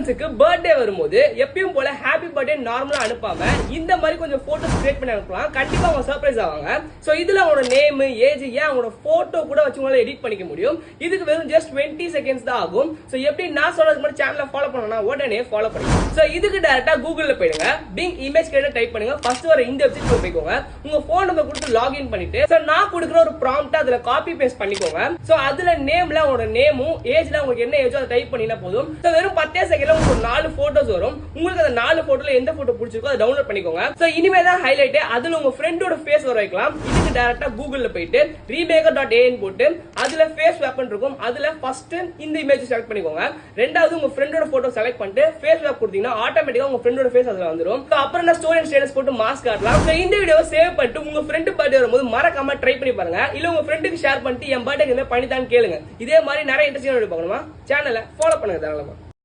ஃப்ரெண்ட்ஸுக்கு பர்த்டே வரும்போது எப்பயும் போல ஹாப்பி பர்த்டே நார்மலா அனுப்பாம இந்த மாதிரி கொஞ்சம் போட்டோஸ் கிரியேட் பண்ணி அனுப்பலாம். கண்டிப்பா அவங்க சர்ப்ரைஸ் ஆவாங்க. சோ இதுல அவங்களோட நேம், ஏஜ், ஏன் அவங்களோட போட்டோ கூட வச்சு உங்களால எடிட் பண்ணிக்க முடியும். இதுக்கு வெறும் ஜஸ்ட் 20 செகண்ட்ஸ் தான் ஆகும். சோ எப்படி நான் சொல்றது மாதிரி சேனலை ஃபாலோ பண்ணணும்னா உடனே ஃபாலோ பண்ணுங்க. சோ இதுக்கு டைரக்டா கூகுள்ல போயிடுங்க. பிங் இமேஜ் கிரியேட்டர் டைப் பண்ணுங்க. ஃபர்ஸ்ட் வர இந்த வெப்சைட் போய்க்கோங்க. உங்க போன் நம்பர் கொடுத்து லாகின் பண்ணிட்டு சோ நான் கொடுக்குற ஒரு ப்ராம்ப்ட் அதுல காப்பி பேஸ்ட் பண்ணிக்கோங்க. சோ அதுல நேம்ல உங்களோட நேமும் ஏஜ்ல உங்களுக்கு என்ன ஏஜோ அதை டைப் பண்ணினா போதும். சோ வெறும் 10 செகண்ட்ல உங்களுக்கு 4 போட்டோஸ் வரும். உங்களுக்கு அந்த 4 போட்டோல எந்த போட்டோ பிடிச்சிருக்கோ அதை டவுன்லோட் பண்ணிக்கோங்க. சோ இனிமே தான் ஹைலைட். அதுல உங்க ஃப்ரெண்டோட ஃபேஸ் வர வைக்கலாம். இதுக்கு டைரக்டா கூகுள்ல போயிட்டு remaker.an போட்டு அதுல ஃபேஸ் வெப்பன் இருக்கும். அதுல ஃபர்ஸ்ட் இந்த இமேஜ் செலக்ட் பண்ணிக்கோங்க. ரெண்டாவது உங்க ஃப்ரெண்டோட போட்டோ செலக்ட் பண்ணிட்டு ஃபேஸ் வெப் கொடுத்தீங்கன்னா ஆட்டோமேட்டிக்கா உங்க ஃப்ரெண்டோட ஃபேஸ் அதுல வந்துரும். சோ அப்புறம் நான் ஸ்டோரி அண்ட் ஸ்டேட்டஸ் போட்டு மாஸ்க் காட்டலாம். சோ இந்த வீடியோவை சேவ் பண்ணிட்டு உங்க ஃப்ரெண்ட் பர்த்டே வரும்போது மறக்காம ட்ரை பண்ணி பாருங்க. இல்ல உங்க ஃப்ரெண்டுக்கு ஷேர் பண்ணிட்டு என் பர்த்டேக்கு என்ன பண்ணிட்டான்னு கேளுங்க. இதே மாதிரி நிறைய இன்ட்ரெஸ்டிங்கான வீடியோ பார்க்கணுமா சேனலை ஃபாலோ பண்ணுங்க தாராளமா.